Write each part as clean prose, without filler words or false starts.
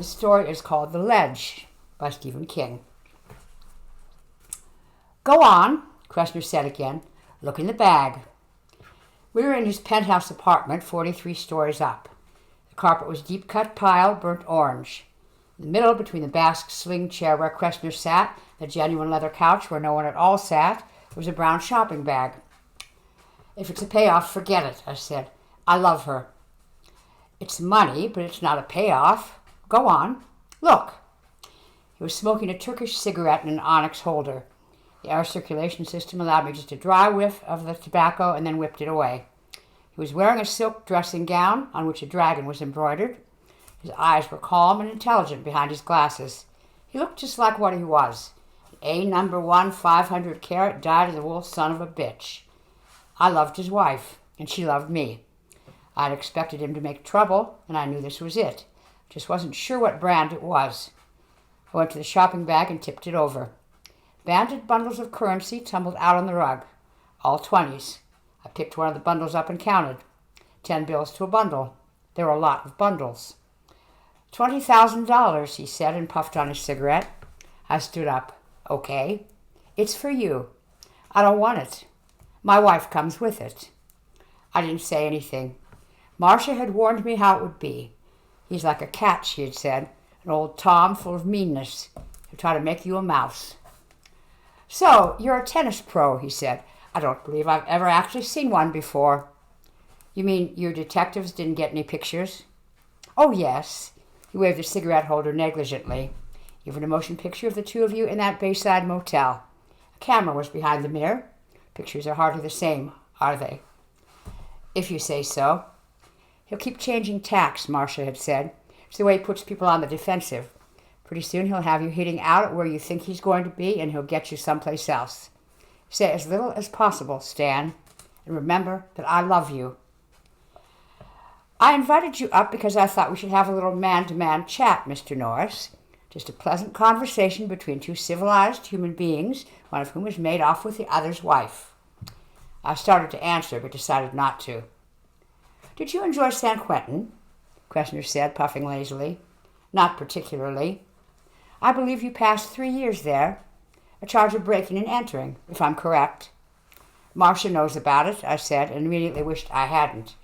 The story is called The Ledge by Stephen King. "Go on," Kresner said again. "Look in the bag." We were in his penthouse apartment, 43 stories up. The carpet was deep-cut pile, burnt orange. In the middle, between the Basque swing chair where Kresner sat, the genuine leather couch where no one at all sat, there was a brown shopping bag. "If it's a payoff, forget it," I said. "I love her." "It's money, but it's not a payoff. Go on. Look." He was smoking a Turkish cigarette in an onyx holder. The air circulation system allowed me just a dry whiff of the tobacco and then whipped it away. He was wearing a silk dressing gown on which a dragon was embroidered. His eyes were calm and intelligent behind his glasses. He looked just like what he was. A #1 500-carat dyed-in-the-wool son of a bitch. I loved his wife, and she loved me. I'd expected him to make trouble, and I knew this was it. Just wasn't sure what brand it was. I went to the shopping bag and tipped it over. Banded bundles of currency tumbled out on the rug. All 20s. I picked one of the bundles up and counted. 10 bills to a bundle. There were a lot of bundles. $20,000, he said, and puffed on his cigarette. I stood up. "Okay. It's for you." "I don't want it. My wife comes with it." I didn't say anything. Marcia had warned me how it would be. "He's like a cat," she had said, "an old Tom full of meanness. He'll try to make you a mouse." "So, you're a tennis pro," he said. "I don't believe I've ever actually seen one before." "You mean your detectives didn't get any pictures?" "Oh, yes." He waved the cigarette holder negligently. "Even a motion picture of the two of you in that Bayside motel. A camera was behind the mirror. Pictures are hardly the same, are they?" "If you say so." "He'll keep changing tacks," Marcia had said. "It's the way he puts people on the defensive. Pretty soon he'll have you hitting out at where you think he's going to be, and he'll get you someplace else. Say as little as possible, Stan, and remember that I love you." "I invited you up because I thought we should have a little man-to-man chat, Mr. Norris. Just a pleasant conversation between two civilized human beings, one of whom is made off with the other's wife." I started to answer, but decided not to. "Did you enjoy San Quentin?" Kresner said, puffing lazily. "Not particularly." "I believe you passed 3 years there. A charge of breaking and entering, if I'm correct." "Marcia knows about it," I said, and immediately wished I hadn't.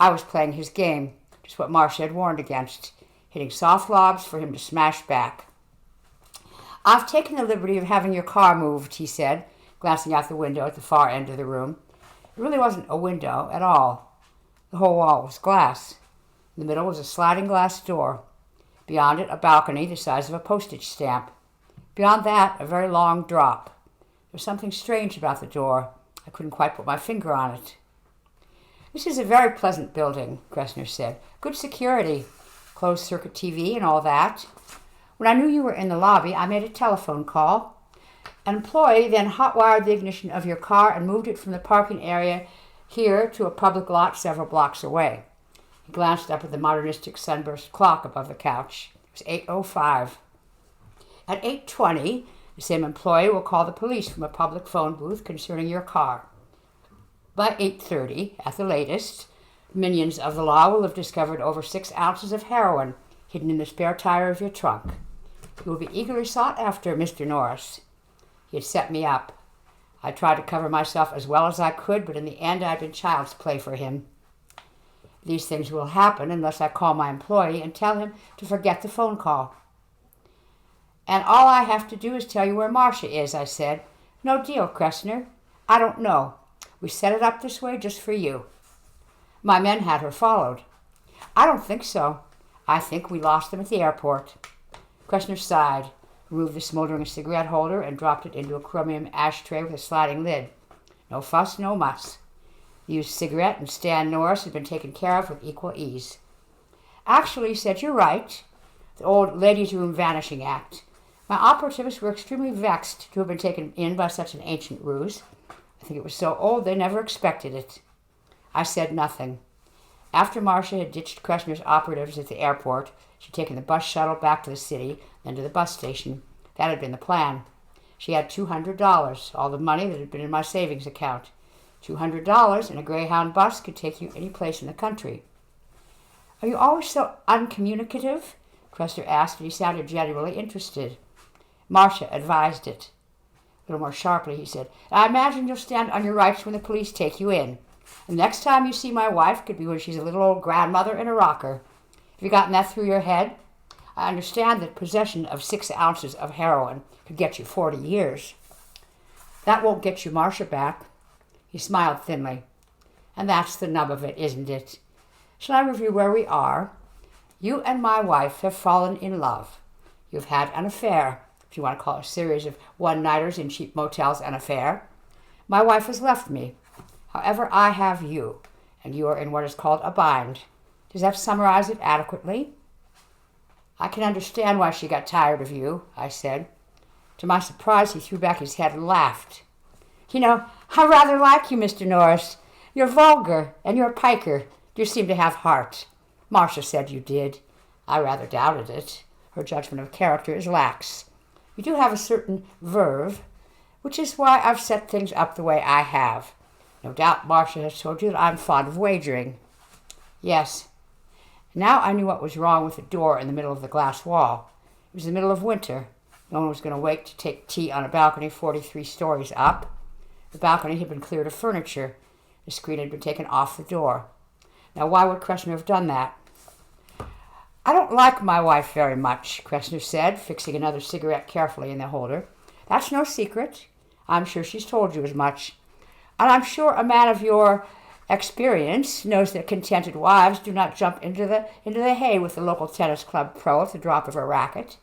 I was playing his game, just what Marcia had warned against, hitting soft lobs for him to smash back. "I've taken the liberty of having your car moved," he said, glancing out the window at the far end of the room. It really wasn't a window at all. The whole wall was glass. In the middle was a sliding glass door. Beyond it, a balcony the size of a postage stamp. Beyond that, a very long drop. There was something strange about the door. I couldn't quite put my finger on it. "This is a very pleasant building," Kresner said. "Good security, closed-circuit TV and all that. When I knew you were in the lobby, I made a telephone call. An employee then hot-wired the ignition of your car and moved it from the parking area here to a public lot several blocks away." He glanced up at the modernistic sunburst clock above the couch. It was 8:05. "At 8:20, the same employee will call the police from a public phone booth concerning your car. By 8:30, at the latest, minions of the law will have discovered over 6 ounces of heroin hidden in the spare tire of your trunk. You will be eagerly sought after, Mr. Norris." He had set me up. I tried to cover myself as well as I could, but in the end I had been child's play for him. "These things will happen unless I call my employee and tell him to forget the phone call." "And all I have to do is tell you where Marcia is," I said. "No deal, Kresner. I don't know. We set it up this way just for you." "My men had her followed." "I don't think so. I think we lost them at the airport." Kresner sighed, removed the smoldering cigarette holder, and dropped it into a chromium ashtray with a sliding lid. No fuss, no muss. The used cigarette and Stan Norris had been taken care of with equal ease. "Actually," he said, "you're right. The old ladies' room vanishing act. My operatives were extremely vexed to have been taken in by such an ancient ruse. I think it was so old they never expected it." I said nothing. After Marcia had ditched Kresner's operatives at the airport, she'd taken the bus shuttle back to the city, then to the bus station. That had been the plan. She had $200, all the money that had been in my savings account. $200 in a Greyhound bus could take you any place in the country. "Are you always so uncommunicative?" Kresner asked, and he sounded genuinely interested. Marcia advised it. A little more sharply, he said, I imagine you'll stand on your rights when the police take you in. The next time you see my wife could be when she's a little old grandmother in a rocker. Have you gotten that through your head? I understand that possession of 6 ounces of heroin could get you 40 years. That won't get you Marcia back. He smiled thinly. And that's the nub of it, isn't it? Shall I review where we are? You and my wife have fallen in love. You've had an affair, if you want to call a series of one-nighters in cheap motels an affair. My wife has left me. However, I have you, and you are in what is called a bind. Does that summarize it adequately? I can understand why she got tired of you, I said. To my surprise, he threw back his head and laughed. You know, I rather like you, Mr. Norris. You're vulgar, and you're a piker. You seem to have heart. Marcia said you did. I rather doubted it. Her judgment of character is lax. You do have a certain verve, which is why I've set things up the way I have. No doubt Marcia has told you that I'm fond of wagering. Yes. Now I knew what was wrong with the door in the middle of the glass wall. It was the middle of winter. No one was going to wait to take tea on a balcony 43 stories up. The balcony had been cleared of furniture. The screen had been taken off the door. Now why would Kresner have done that? I don't like my wife very much, Kresner said, fixing another cigarette carefully in the holder. That's no secret. I'm sure she's told you as much. And I'm sure a man of your experience knows that contented wives do not jump into the hay with the local tennis club pro at the drop of a racket.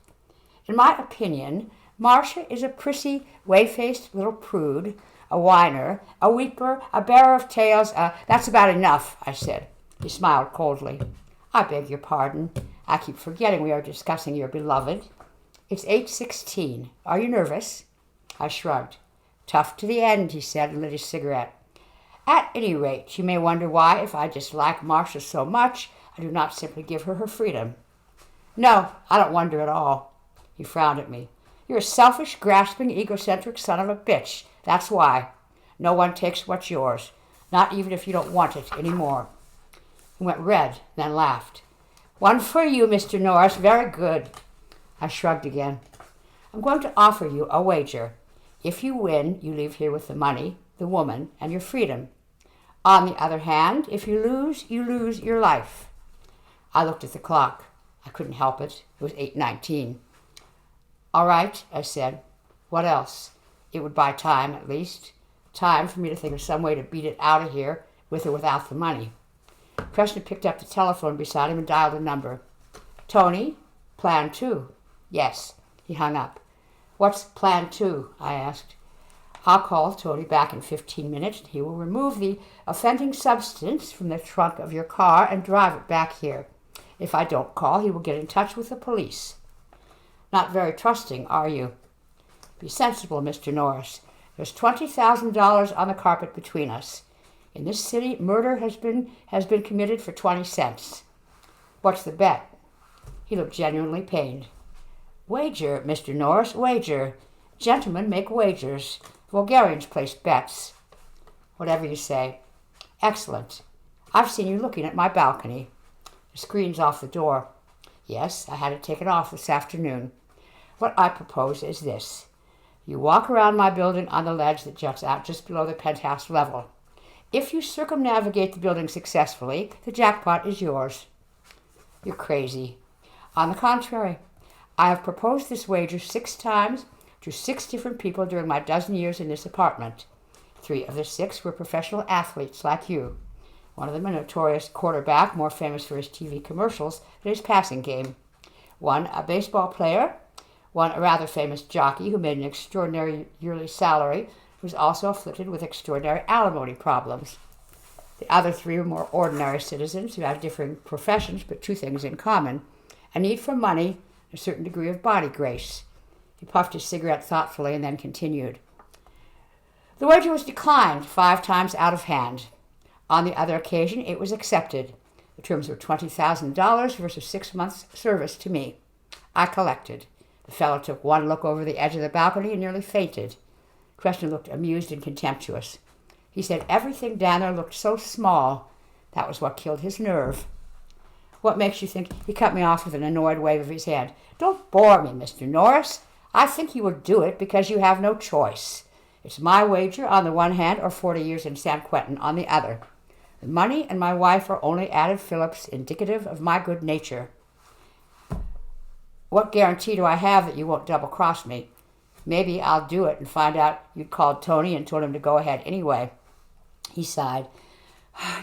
In my opinion, Marcia is a prissy, whey-faced little prude, a whiner, a weeper, a bearer of tales. That's about enough, I said. He smiled coldly. I beg your pardon. I keep forgetting we are discussing your beloved. It's 8:16. Are you nervous? I shrugged. Tough to the end, he said, and lit his cigarette. At any rate, you may wonder why, if I dislike Marcia so much, I do not simply give her her freedom. No, I don't wonder at all. He frowned at me. You're a selfish, grasping, egocentric son of a bitch. That's why. No one takes what's yours, not even if you don't want it any more. He went red, then laughed. One for you, Mr. Norris. Very good. I shrugged again. I'm going to offer you a wager. If you win, you leave here with the money, the woman, and your freedom. On the other hand, if you lose your life. I looked at the clock. I couldn't help it. It was 8:19. All right, I said. What else? It would buy time, at least. Time for me to think of some way to beat it out of here, with or without the money. Kresner picked up the telephone beside him and dialed a number. Tony, plan 2. Yes. He hung up. What's plan 2? I asked. I'll call Tony back in 15 minutes. He will remove the offending substance from the trunk of your car and drive it back here. If I don't call, he will get in touch with the police. Not very trusting, are you? Be sensible, Mr. Norris. There's $20,000 on the carpet between us. In this city, murder has been committed for 20 cents. What's the bet? He looked genuinely pained. Wager, Mr. Norris, wager. Gentlemen make wagers. Vulgarians place bets. Whatever you say. Excellent. I've seen you looking at my balcony. The screen's off the door. Yes, I had it taken off this afternoon. What I propose is this. You walk around my building on the ledge that juts out just below the penthouse level. If you circumnavigate the building successfully, the jackpot is yours. You're crazy. On the contrary, I have proposed this wager 6 times to 6 different people during my dozen years in this apartment. 3 of the 6 were professional athletes like you. One of them a notorious quarterback, more famous for his TV commercials than his passing game. One a baseball player. One a rather famous jockey who made an extraordinary yearly salary, who was also afflicted with extraordinary alimony problems. The other 3 were more ordinary citizens who had differing professions but 2 things in common: a need for money, a certain degree of body grace. He puffed his cigarette thoughtfully and then continued. The wager was declined 5 times out of hand. On the other occasion, it was accepted. The terms were $20,000 versus 6 months' service to me. I collected. The fellow took one look over the edge of the balcony and nearly fainted. Kresner looked amused and contemptuous. He said everything down there looked so small. That was what killed his nerve. What makes you think—" He cut me off with an annoyed wave of his hand. "Don't bore me, Mr. Norris. I think you would do it because you have no choice. It's my wager on the one hand or 40 years in San Quentin on the other. The money and my wife are only added Phillips indicative of my good nature. What guarantee do I have that you won't double-cross me? Maybe I'll do it and find out you'd called Tony and told him to go ahead anyway." He sighed.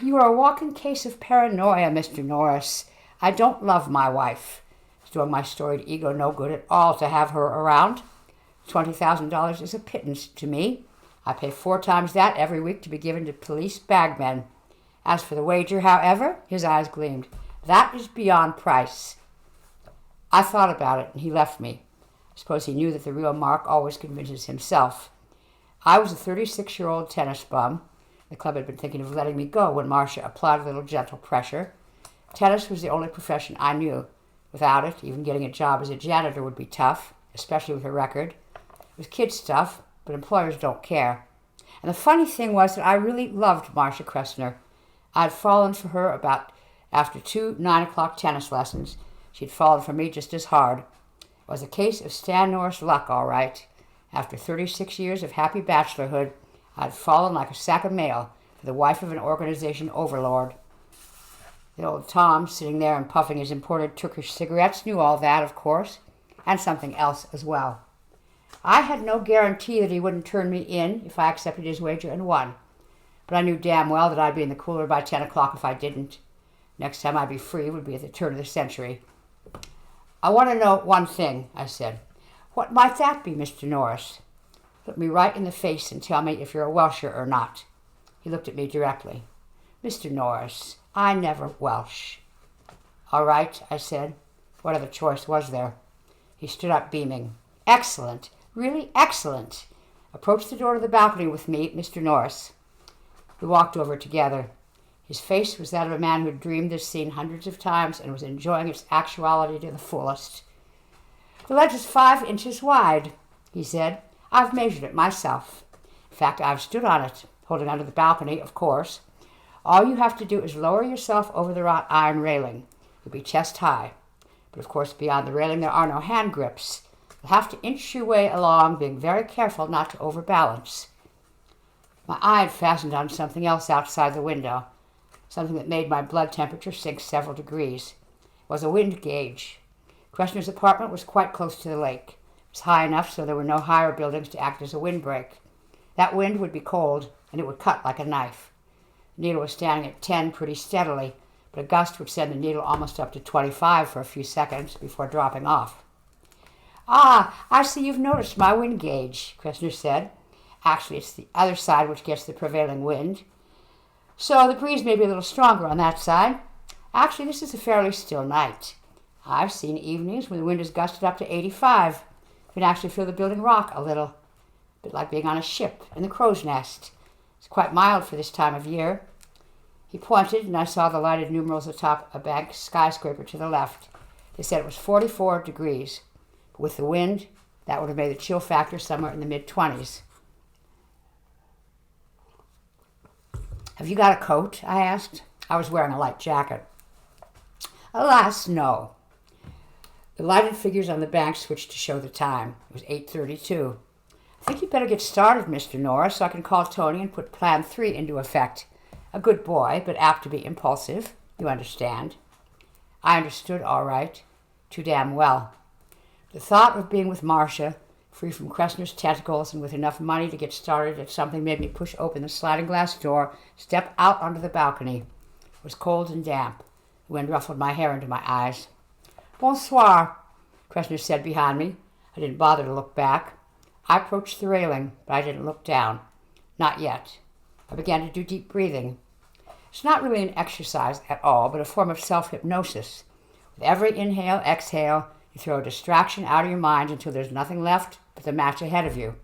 "You are a walking case of paranoia, Mr. Norris. I don't love my wife. It's doing my storied ego no good at all to have her around. $20,000 is a pittance to me. I pay 4 times that every week to be given to police bagmen. As for the wager, however," his eyes gleamed, "that is beyond price." I thought about it, and he left me. I suppose he knew that the real Mark always convinces himself. I was a 36-year-old tennis bum. The club had been thinking of letting me go when Marcia applied a little gentle pressure. Tennis was the only profession I knew. Without it, even getting a job as a janitor would be tough, especially with a record. It was kid stuff, but employers don't care. And the funny thing was that I really loved Marcia Kresner. I had fallen for her about after 2 9 o'clock tennis lessons. She had fallen for me just as hard. It was a case of Stan Norris luck, all right. After 36 years of happy bachelorhood, I had fallen like a sack of mail for the wife of an organization overlord. The old Tom, sitting there and puffing his imported Turkish cigarettes, knew all that, of course, and something else as well. I had no guarantee that he wouldn't turn me in if I accepted his wager and won. But I knew damn well that I'd be in the cooler by 10 o'clock if I didn't. Next time I'd be free would be at the turn of the century. "I want to know one thing," I said. "What might that be, Mr. Norris?" "Look me right in the face and tell me if you're a Welsher or not." He looked at me directly. "Mr. Norris, I never Welsh." "All right," I said. What other choice was there? He stood up beaming. "Excellent. Really excellent. Approach the door to the balcony with me, Mr. Norris." We walked over together. His face was that of a man who had dreamed this scene hundreds of times and was enjoying its actuality to the fullest. "The ledge is 5 inches wide," he said. "I've measured it myself. In fact, I've stood on it, holding onto the balcony, of course. All you have to do is lower yourself over the wrought iron railing. You'll be chest high. But of course, beyond the railing there are no hand grips. You'll have to inch your way along, being very careful not to overbalance." My eye had fastened on something else outside the window, something that made my blood temperature sink several degrees. It was a wind gauge. Kresner's apartment was quite close to the lake. It was high enough so there were no higher buildings to act as a windbreak. That wind would be cold, and it would cut like a knife. The needle was standing at 10 pretty steadily, but a gust would send the needle almost up to 25 for a few seconds before dropping off. "Ah, I see you've noticed my wind gauge," Kresner said. "Actually, it's the other side which gets the prevailing wind. So the breeze may be a little stronger on that side. Actually, this is a fairly still night. I've seen evenings when the wind has gusted up to 85. You can actually feel the building rock a little. A bit like being on a ship in the crow's nest. It's quite mild for this time of year." He pointed, and I saw the lighted numerals atop a bank skyscraper to the left. They said it was 44 degrees. But with the wind, that would have made the chill factor somewhere in the mid-20s. "Have you got a coat?" I asked. I was wearing a light jacket. "Alas, no." The lighted figures on the bank switched to show the time. It was 8:32. "I think you'd better get started, Mr. Norris, so I can call Tony and put Plan 3 into effect. A good boy, but apt to be impulsive. You understand." I understood all right. Too damn well. The thought of being with Marcia, free from Cressner's tentacles and with enough money to get started at something, made me push open the sliding glass door, step out onto the balcony. It was cold and damp. The wind ruffled my hair into my eyes. "Bonsoir," Kresner said behind me. I didn't bother to look back. I approached the railing, but I didn't look down. Not yet. I began to do deep breathing. It's not really an exercise at all, but a form of self-hypnosis. With every inhale, exhale, you throw a distraction out of your mind until there's nothing left but the match ahead of you.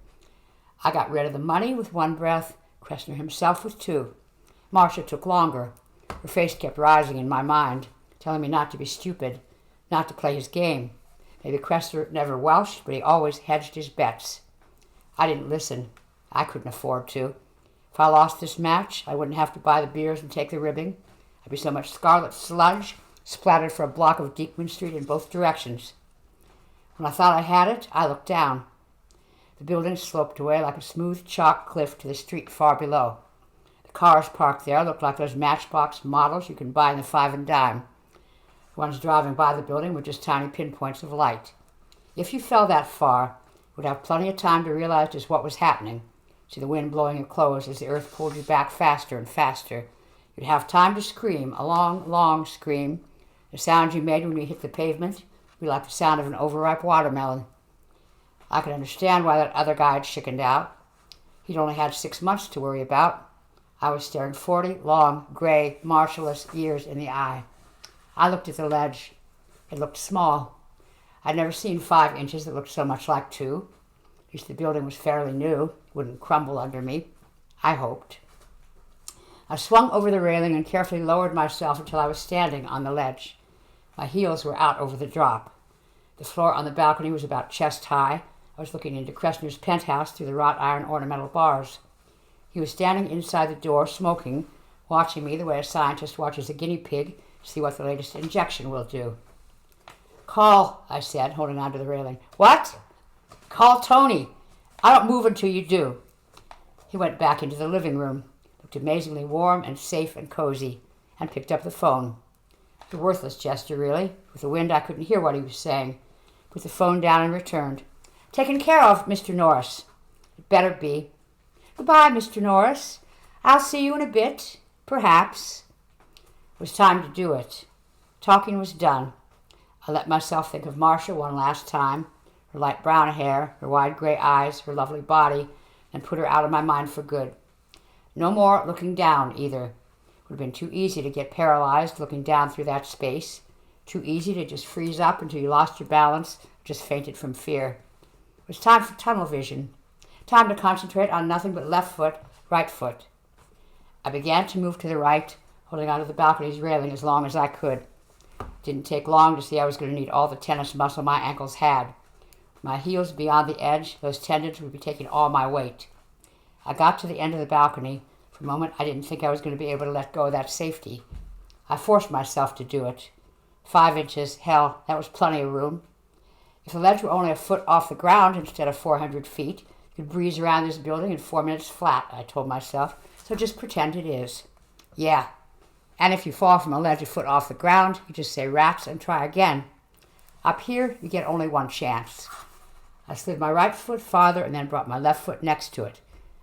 I got rid of the money with one breath, Kresner himself with 2. Marcia took longer. Her face kept rising in my mind, telling me not to be stupid, not to play his game. Maybe Kresner never Welshed, but he always hedged his bets. I didn't listen. I couldn't afford to. If I lost this match, I wouldn't have to buy the beers and take the ribbing. I'd be so much scarlet sludge, splattered for a block of Deekman Street in both directions. When I thought I had it, I looked down. The building sloped away like a smooth chalk cliff to the street far below. The cars parked there looked like those matchbox models you can buy in the 5 and dime. The ones driving by the building were just tiny pinpoints of light. If you fell that far, you would have plenty of time to realize just what was happening. See the wind blowing your clothes as the earth pulled you back faster and faster. You'd have time to scream, a long, long scream. The sound you made when you hit the pavement would be like the sound of an overripe watermelon. I could understand why that other guy had chickened out. He'd only had 6 months to worry about. I was staring 40 long, gray, marshalless years in the eye. I looked at the ledge. It looked small. I'd never seen 5 inches that looked so much like 2. At least the building was fairly new. It wouldn't crumble under me. I hoped. I swung over the railing and carefully lowered myself until I was standing on the ledge. My heels were out over the drop. The floor on the balcony was about chest high. I was looking into Cressner's penthouse through the wrought iron ornamental bars. He was standing inside the door, smoking, watching me the way a scientist watches a guinea pig to see what the latest injection will do. "Call," I said, holding onto the railing. "What?" "Call Tony. I don't move until you do." He went back into the living room, looked amazingly warm and safe and cozy, and picked up the phone. A worthless gesture, really. With the wind, I couldn't hear what he was saying. Put the phone down and returned. "Taken care of, Mr. Norris." "It better be." "Goodbye, Mr. Norris. I'll see you in a bit, perhaps." It was time to do it. Talking was done. I let myself think of Marcia one last time, her light brown hair, her wide gray eyes, her lovely body, and put her out of my mind for good. No more looking down, either. It would have been too easy to get paralyzed looking down through that space. Too easy to just freeze up until you lost your balance, or just fainted from fear. It was time for tunnel vision. Time to concentrate on nothing but left foot, right foot. I began to move to the right, holding onto the balcony's railing as long as I could. It didn't take long to see I was going to need all the tennis muscle my ankles had. With my heels beyond the edge, those tendons would be taking all my weight. I got to the end of the balcony. For a moment, I didn't think I was going to be able to let go of that safety. I forced myself to do it. 5 inches, hell, that was plenty of room. If the ledge were only a foot off the ground instead of 400 feet, you could breeze around this building in 4 minutes flat, I told myself, so just pretend it is. Yeah, and if you fall from a ledge a foot off the ground, you just say rats and try again. Up here, you get only one chance. I slid my right foot farther and then brought my left foot next to it.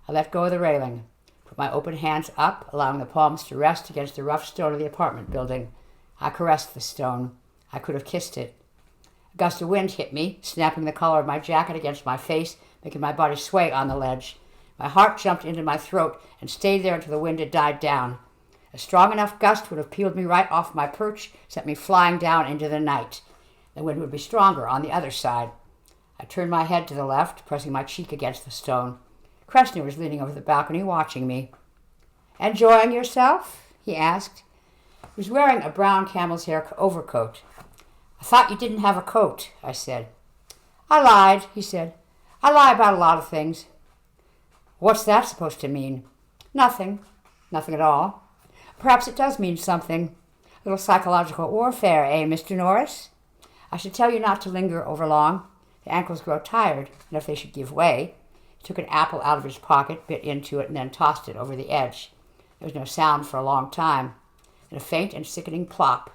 I let go of the railing, put my open hands up, allowing the palms to rest against the rough stone of the apartment building. I caressed the stone. I could have kissed it. A gust of wind hit me, snapping the collar of my jacket against my face, making my body sway on the ledge. My heart jumped into my throat and stayed there until the wind had died down. A strong enough gust would have peeled me right off my perch, sent me flying down into the night. The wind would be stronger on the other side. I turned my head to the left, pressing my cheek against the stone. Kresner was leaning over the balcony, watching me. "Enjoying yourself?" he asked. He was wearing a brown camel's hair overcoat. "I thought you didn't have a coat," I said. "I lied," he said. "I lie about a lot of things." "What's that supposed to mean?" "Nothing. Nothing at all." "Perhaps it does mean something. A little psychological warfare, eh, Mr. Norris? I should tell you not to linger over long. The ankles grow tired, and if they should give way..." He took an apple out of his pocket, bit into it, and then tossed it over the edge. There was no sound for a long time. Then a faint and sickening plop.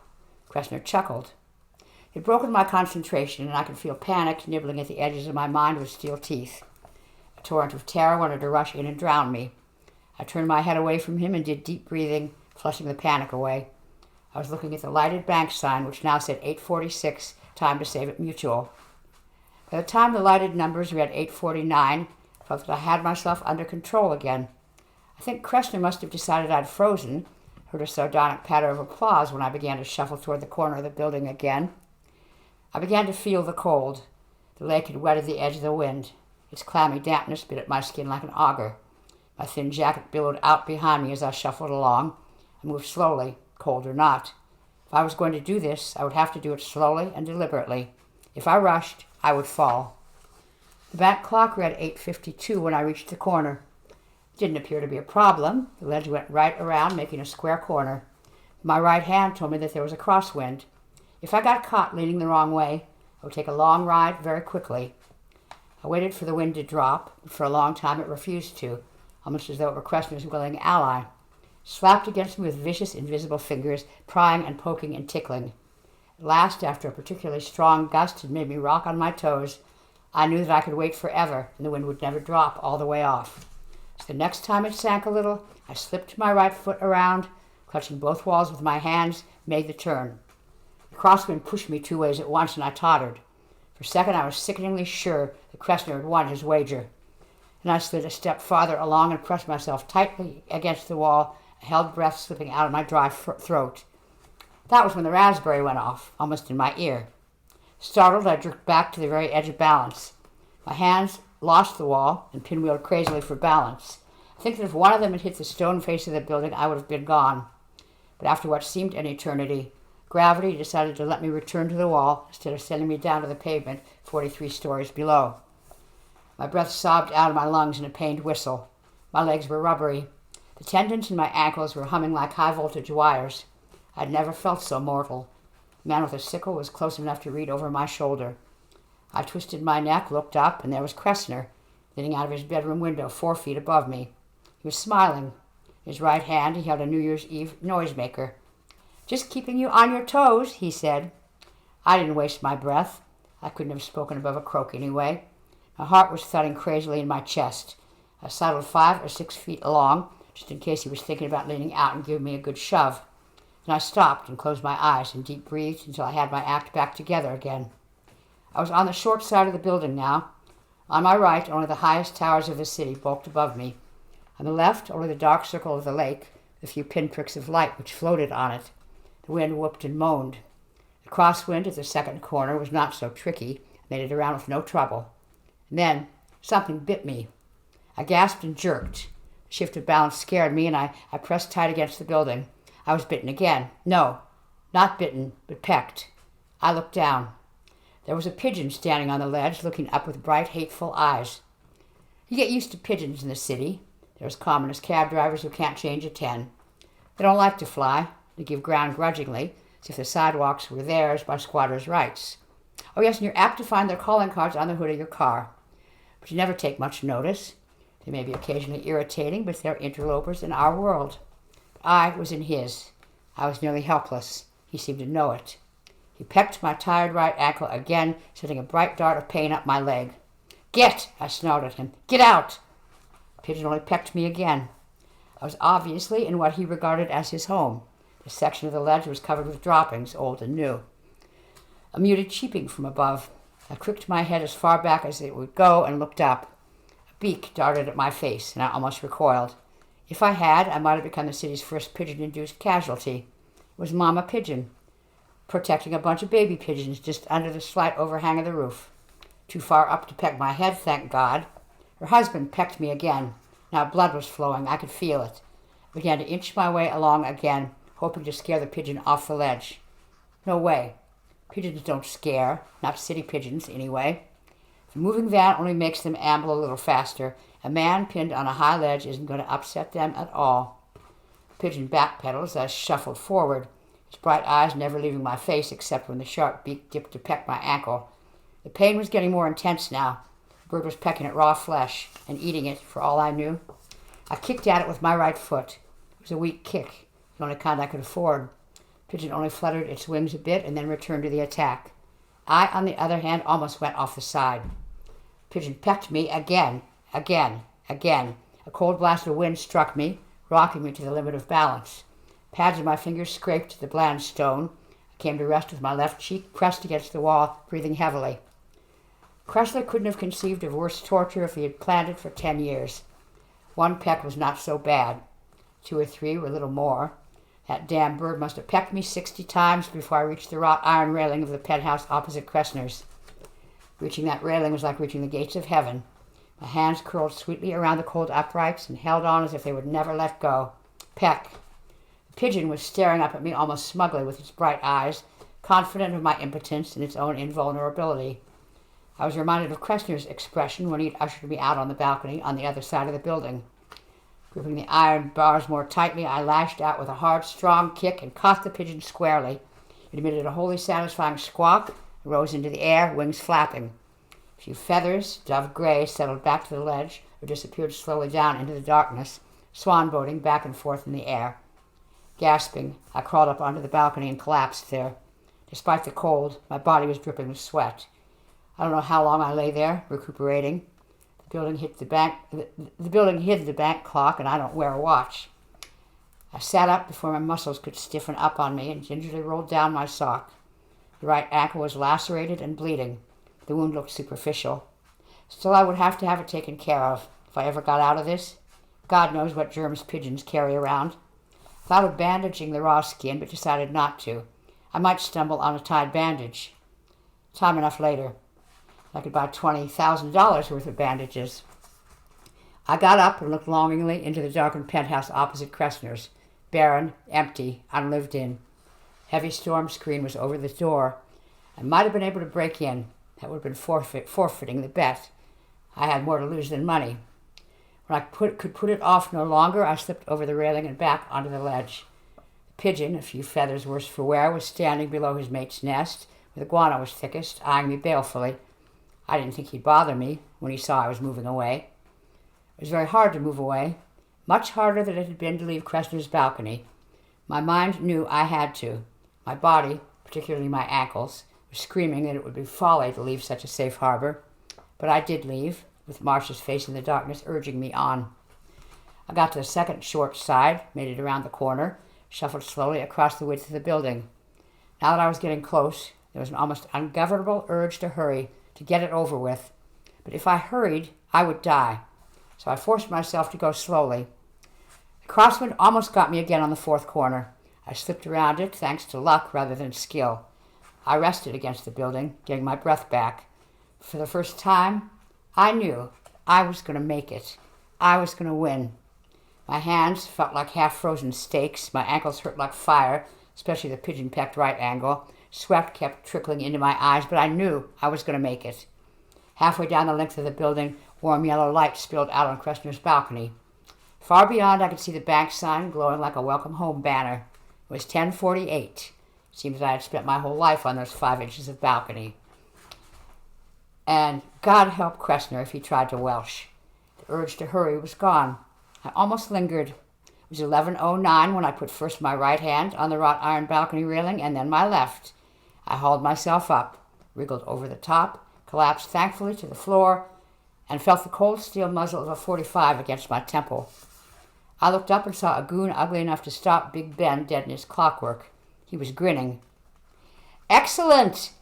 Kresner chuckled. It had broken my concentration, and I could feel panic nibbling at the edges of my mind with steel teeth. A torrent of terror wanted to rush in and drown me. I turned my head away from him and did deep breathing, flushing the panic away. I was looking at the lighted bank sign, which now said 8:46, time to save at Mutual. By the time the lighted numbers read 8:49, I felt that I had myself under control again. I think Kresner must have decided I'd frozen, heard a sardonic patter of applause when I began to shuffle toward the corner of the building again. I began to feel the cold. The lake had wetted the edge of the wind. Its clammy dampness bit at my skin like an auger. My thin jacket billowed out behind me as I shuffled along. I moved slowly, cold or not. If I was going to do this, I would have to do it slowly and deliberately. If I rushed, I would fall. The bank clock read 8:52 when I reached the corner. It didn't appear to be a problem. The ledge went right around, making a square corner. My right hand told me that there was a crosswind. If I got caught leaning the wrong way, I would take a long ride very quickly. I waited for the wind to drop, but for a long time it refused to, almost as though it were Kresner's willing ally. Slapped against me with vicious, invisible fingers, prying and poking and tickling. At last, after a particularly strong gust had made me rock on my toes, I knew that I could wait forever and the wind would never drop all the way off. So the next time it sank a little, I slipped my right foot around, clutching both walls with my hands, made the turn. The crosswind pushed me 2 ways at once, and I tottered. For a second, I was sickeningly sure that Kresner had won his wager. Then I slid a step farther along and pressed myself tightly against the wall, a held breath slipping out of my dry throat. That was when the raspberry went off, almost in my ear. Startled, I jerked back to the very edge of balance. My hands lost the wall and pinwheeled crazily for balance. I think that if one of them had hit the stone face of the building, I would have been gone. But after what seemed an eternity, gravity decided to let me return to the wall instead of sending me down to the pavement 43 stories below. My breath sobbed out of my lungs in a pained whistle. My legs were rubbery. The tendons in my ankles were humming like high-voltage wires. I'd never felt so mortal. The man with a sickle was close enough to read over my shoulder. I twisted my neck, looked up, and there was Kresner, leaning out of his bedroom window 4 feet above me. He was smiling. In his right hand he held a New Year's Eve noisemaker. "Just keeping you on your toes," he said. I didn't waste my breath. I couldn't have spoken above a croak anyway. My heart was thudding crazily in my chest. I sidled 5 or 6 feet along, just in case he was thinking about leaning out and giving me a good shove. Then I stopped and closed my eyes and deep breathed until I had my act back together again. I was on the short side of the building now. On my right, only the highest towers of the city bulked above me. On the left, only the dark circle of the lake, with a few pinpricks of light which floated on it. The wind whooped and moaned. The crosswind at the second corner was not so tricky. I made it around with no trouble. And then something bit me. I gasped and jerked. The shift of balance scared me, and I pressed tight against the building. I was bitten again. No, not bitten, but pecked. I looked down. There was a pigeon standing on the ledge, looking up with bright, hateful eyes. You get used to pigeons in the city. They're as common as cab drivers who can't change a 10. They don't like to fly. They give ground grudgingly, as if the sidewalks were theirs by squatters' rights. Oh yes, and you're apt to find their calling cards on the hood of your car. But you never take much notice. They may be occasionally irritating, but they're interlopers in our world. I was in his. I was nearly helpless. He seemed to know it. He pecked my tired right ankle again, sending a bright dart of pain up my leg. "Get!" I snarled at him. "Get out!" The pigeon only pecked me again. I was obviously in what he regarded as his home. The section of the ledge was covered with droppings, old and new. A muted cheeping from above. I cricked my head as far back as it would go and looked up. A beak darted at my face, and I almost recoiled. If I had, I might have become the city's first pigeon-induced casualty. It was Mama Pigeon, protecting a bunch of baby pigeons just under the slight overhang of the roof. Too far up to peck my head, thank God. Her husband pecked me again. Now blood was flowing. I could feel it. I began to inch my way along again, hoping to scare the pigeon off the ledge. No way. Pigeons don't scare. Not city pigeons, anyway. The moving van only makes them amble a little faster. A man pinned on a high ledge isn't going to upset them at all. The pigeon backpedaled as I shuffled forward, its bright eyes never leaving my face except when the sharp beak dipped to peck my ankle. The pain was getting more intense now. The bird was pecking at raw flesh and eating it, for all I knew. I kicked at it with my right foot. It was a weak kick, the only kind I could afford. The pigeon only fluttered its wings a bit and then returned to the attack. I, on the other hand, almost went off the side. The pigeon pecked me again. A cold blast of wind struck me, rocking me to the limit of balance. Pads of my fingers scraped the bland stone. I came to rest with my left cheek pressed against the wall, breathing heavily. Kresner couldn't have conceived of worse torture if he had planned it for 10 years. One peck was not so bad. 2 or 3 were little more. That damn bird must have pecked me 60 times before I reached the wrought iron railing of the penthouse opposite Kresner's. Reaching that railing was like reaching the gates of heaven. My hands curled sweetly around the cold uprights and held on as if they would never let go. Peck. The pigeon was staring up at me almost smugly with its bright eyes, confident of my impotence and its own invulnerability. I was reminded of Kresner's expression when he had ushered me out on the balcony on the other side of the building. Gripping the iron bars more tightly, I lashed out with a hard, strong kick and caught the pigeon squarely. It emitted a wholly satisfying squawk and rose into the air, wings flapping. A few feathers, dove gray, settled back to the ledge or disappeared slowly down into the darkness, swan boating back and forth in the air. Gasping, I crawled up onto the balcony and collapsed there. Despite the cold, my body was dripping with sweat. I don't know how long I lay there, recuperating. The building hid the bank clock, and I don't wear a watch. I sat up before my muscles could stiffen up on me and gingerly rolled down my sock. The right ankle was lacerated and bleeding. The wound looked superficial. Still, I would have to have it taken care of if I ever got out of this. God knows what germs pigeons carry around. Thought of bandaging the raw skin, but decided not to. I might stumble on a tied bandage. Time enough later. I could buy $20,000 worth of bandages. I got up and looked longingly into the darkened penthouse opposite Kresner's. Barren, empty, unlived in. Heavy storm screen was over the door. I might have been able to break in. That would have been forfeiting the bet. I had more to lose than money. When I could put it off no longer, I slipped over the railing and back onto the ledge. The pigeon, a few feathers worse for wear, was standing below his mate's nest, where the guano was thickest, eyeing me balefully. I didn't think he'd bother me when he saw I was moving away. It was very hard to move away, much harder than it had been to leave Cressner's balcony. My mind knew I had to. My body, particularly my ankles, was screaming that it would be folly to leave such a safe harbor. But I did leave, with Marsh's face in the darkness urging me on. I got to the second short side, made it around the corner, shuffled slowly across the width of the building. Now that I was getting close, there was an almost ungovernable urge to hurry, to get it over with. But if I hurried, I would die. So I forced myself to go slowly. The crosswind almost got me again on the fourth corner. I slipped around it, thanks to luck rather than skill. I rested against the building, getting my breath back. For the first time, I knew I was going to make it. I was going to win. My hands felt like half-frozen steaks. My ankles hurt like fire, especially the pigeon-pecked right ankle. Sweat kept trickling into my eyes, but I knew I was going to make it. Halfway down the length of the building, warm yellow light spilled out on Kresner's balcony. Far beyond, I could see the bank sign glowing like a welcome home banner. It was 10:48. Seems I had spent my whole life on those 5 inches of balcony. And God help Kresner if he tried to welsh. The urge to hurry was gone. I almost lingered. It was 11:09 when I put first my right hand on the wrought iron balcony railing and then my left. I hauled myself up, wriggled over the top, collapsed thankfully to the floor, and felt the cold steel muzzle of a .45 against my temple. I looked up and saw a goon ugly enough to stop Big Ben dead in his clockwork. He was grinning. "Excellent,"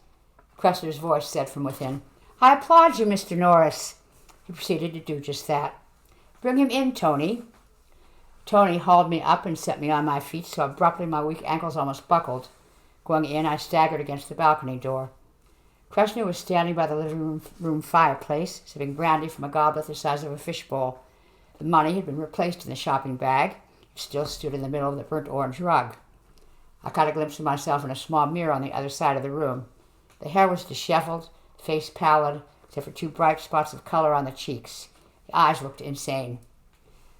Kresner's voice said from within. "I applaud you, Mr. Norris." He proceeded to do just that. "Bring him in, Tony." Tony hauled me up and set me on my feet so abruptly my weak ankles almost buckled. Going in, I staggered against the balcony door. Kresner was standing by the living room fireplace, sipping brandy from a goblet the size of a fishbowl. The money had been replaced in the shopping bag. It still stood in the middle of the burnt orange rug. I caught a glimpse of myself in a small mirror on the other side of the room. The hair was disheveled, the face pallid, except for 2 bright spots of color on the cheeks. The eyes looked insane.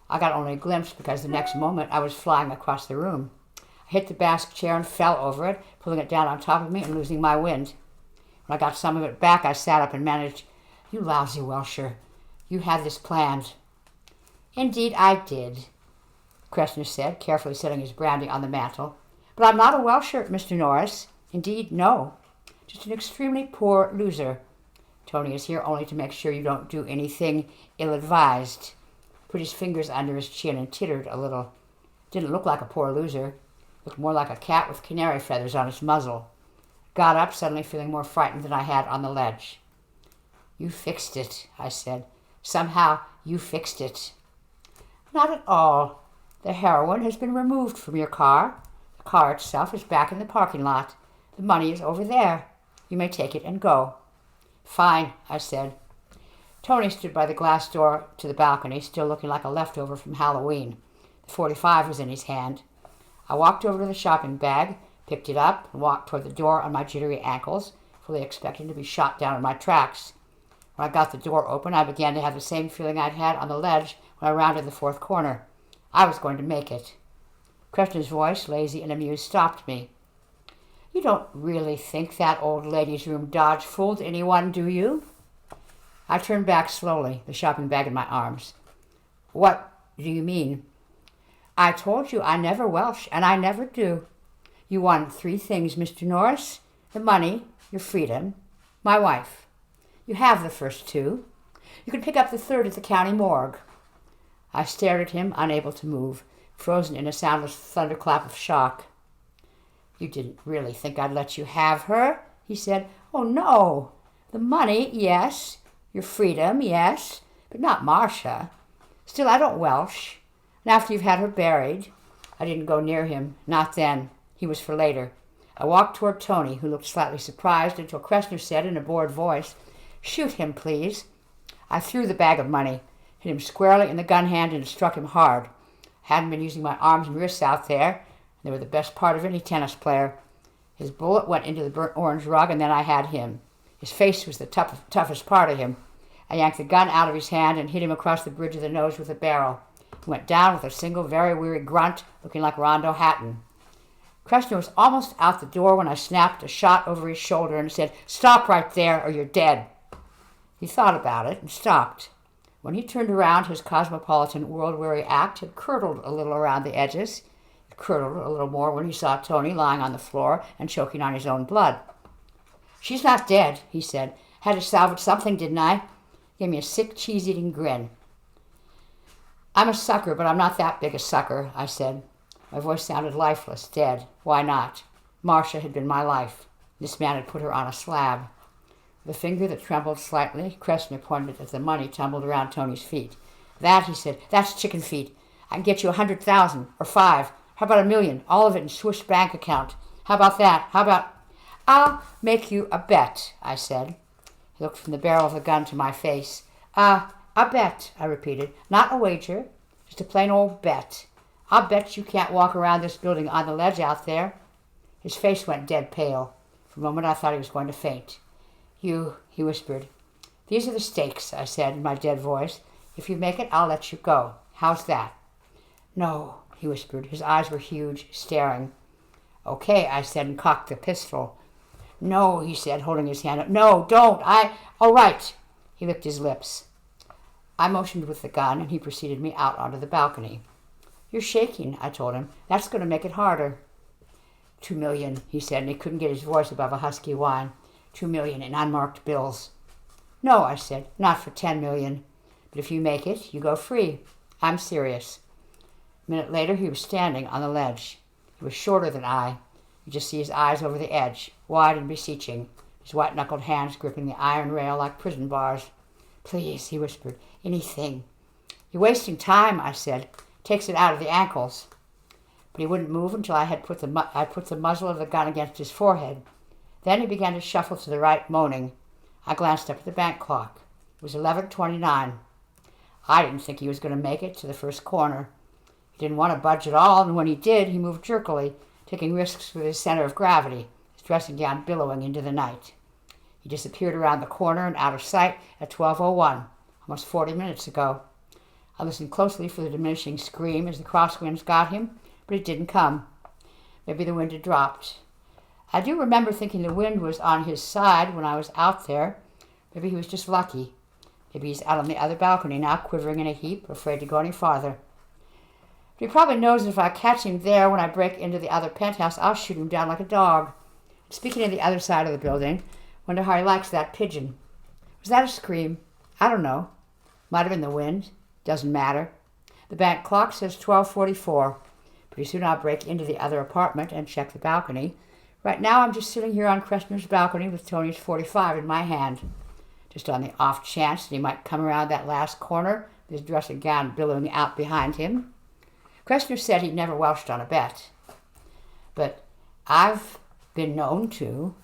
I got only a glimpse because the next moment I was flying across the room. I hit the basque chair and fell over it, pulling it down on top of me and losing my wind. When I got some of it back, I sat up and managed, "You lousy Welsher, you had this planned." "Indeed I did," Kresner said, carefully setting his brandy on the mantel. "But I'm not a Welsher, Mr. Norris. Indeed, no. Just an extremely poor loser. Tony is here only to make sure you don't do anything ill-advised." Put his fingers under his chin and tittered a little. Didn't look like a poor loser. Looked more like a cat with canary feathers on its muzzle. Got up, suddenly feeling more frightened than I had on the ledge. "You fixed it," I said. "Somehow you fixed it." "Not at all. The heroin has been removed from your car. The car itself is back in the parking lot. The money is over there. You may take it and go." "Fine," I said. Tony stood by the glass door to the balcony, still looking like a leftover from Halloween. The .45 was in his hand. I walked over to the shopping bag, picked it up, and walked toward the door on my jittery ankles, fully expecting to be shot down in my tracks. When I got the door open, I began to have the same feeling I'd had on the ledge when I rounded the fourth corner. I was going to make it. Kresner's voice, lazy and amused, stopped me. You don't really think that old ladies' room dodge fooled anyone, do you? I turned back slowly, the shopping bag in my arms. What do you mean? I told you I never Welsh, and I never do. You want 3 things, Mr. Norris. The money, your freedom, my wife. You have the first 2. You can pick up the third at the county morgue. I stared at him, unable to move, frozen in a soundless thunderclap of shock. You didn't really think I'd let you have her, he said. Oh, no. The money, yes. Your freedom, yes. But not Marcia. Still, I don't Welsh. And after you've had her buried, I didn't go near him. Not then. He was for later. I walked toward Tony, who looked slightly surprised, until Kresner said in a bored voice, Shoot him, please. I threw the bag of money, hit him squarely in the gun hand, and struck him hard. I hadn't been using my arms and wrists out there. They were the best part of any tennis player. His bullet went into the burnt orange rug, and then I had him. His face was the toughest part of him. I yanked the gun out of his hand and hit him across the bridge of the nose with the barrel. He went down with a single, very weary grunt, looking like Rondo Hatton. Kresner was almost out the door when I snapped a shot over his shoulder and said, Stop right there, or you're dead. He thought about it and stopped. When he turned around, his cosmopolitan, world-weary act had curdled a little around the edges. It curdled a little more when he saw Tony lying on the floor and choking on his own blood. She's not dead, he said. Had to salvage something, didn't I? Gave me a sick, cheese-eating grin. I'm a sucker, but I'm not that big a sucker, I said. My voice sounded lifeless, dead. Why not? Marcia had been my life. This man had put her on a slab. With a finger that trembled slightly, Kresner pointed at the money tumbled around Tony's feet. That, he said, that's chicken feet. I can get you 100,000 or 5. How about 1 million? All of it in Swiss bank account. How about that? How about... I'll make you a bet, I said. He looked from the barrel of the gun to my face. A bet, I repeated. Not a wager, just a plain old bet. I'll bet you can't walk around this building on the ledge out there. His face went dead pale. For a moment I thought he was going to faint. You, he whispered. These are the stakes, I said in my dead voice. If you make it, I'll let you go. How's that? No, he whispered. His eyes were huge, staring. Okay, I said, and cocked the pistol. No, he said, holding his hand up. No, don't. All right. He licked his lips. I motioned with the gun, and he preceded me out onto the balcony. You're shaking, I told him. That's going to make it harder. 2 million, he said, and he couldn't get his voice above a husky whine. 2 million in unmarked bills. No, I said, not for 10 million. But if you make it, you go free. I'm serious. A minute later, he was standing on the ledge. He was shorter than I. You just see his eyes over the edge, wide and beseeching, his white-knuckled hands gripping the iron rail like prison bars. Please, he whispered, anything. You're wasting time, I said. Takes it out of the ankles. But he wouldn't move until I put the muzzle of the gun against his forehead. Then he began to shuffle to the right, moaning. I glanced up at the bank clock. It was 11:29. I didn't think he was going to make it to the first corner. He didn't want to budge at all, and when he did, he moved jerkily, taking risks with his center of gravity, his dressing gown billowing into the night. He disappeared around the corner and out of sight at 12:01, almost 40 minutes ago. I listened closely for the diminishing scream as the crosswinds got him, but it didn't come. Maybe the wind had dropped. I do remember thinking the wind was on his side when I was out there. Maybe he was just lucky. Maybe he's out on the other balcony now, quivering in a heap, afraid to go any farther. But he probably knows that if I catch him there when I break into the other penthouse, I'll shoot him down like a dog. Speaking of the other side of the building, wonder how he likes that pigeon. Was that a scream? I don't know. Might have been the wind. Doesn't matter. The bank clock says 12:44. Pretty soon I'll break into the other apartment and check the balcony. Right now I'm just sitting here on Kresner's balcony with Tony's .45 in my hand. Just on the off chance that he might come around that last corner with his dressing gown billowing out behind him. Kresner said he'd never Welshed on a bet. But I've been known to.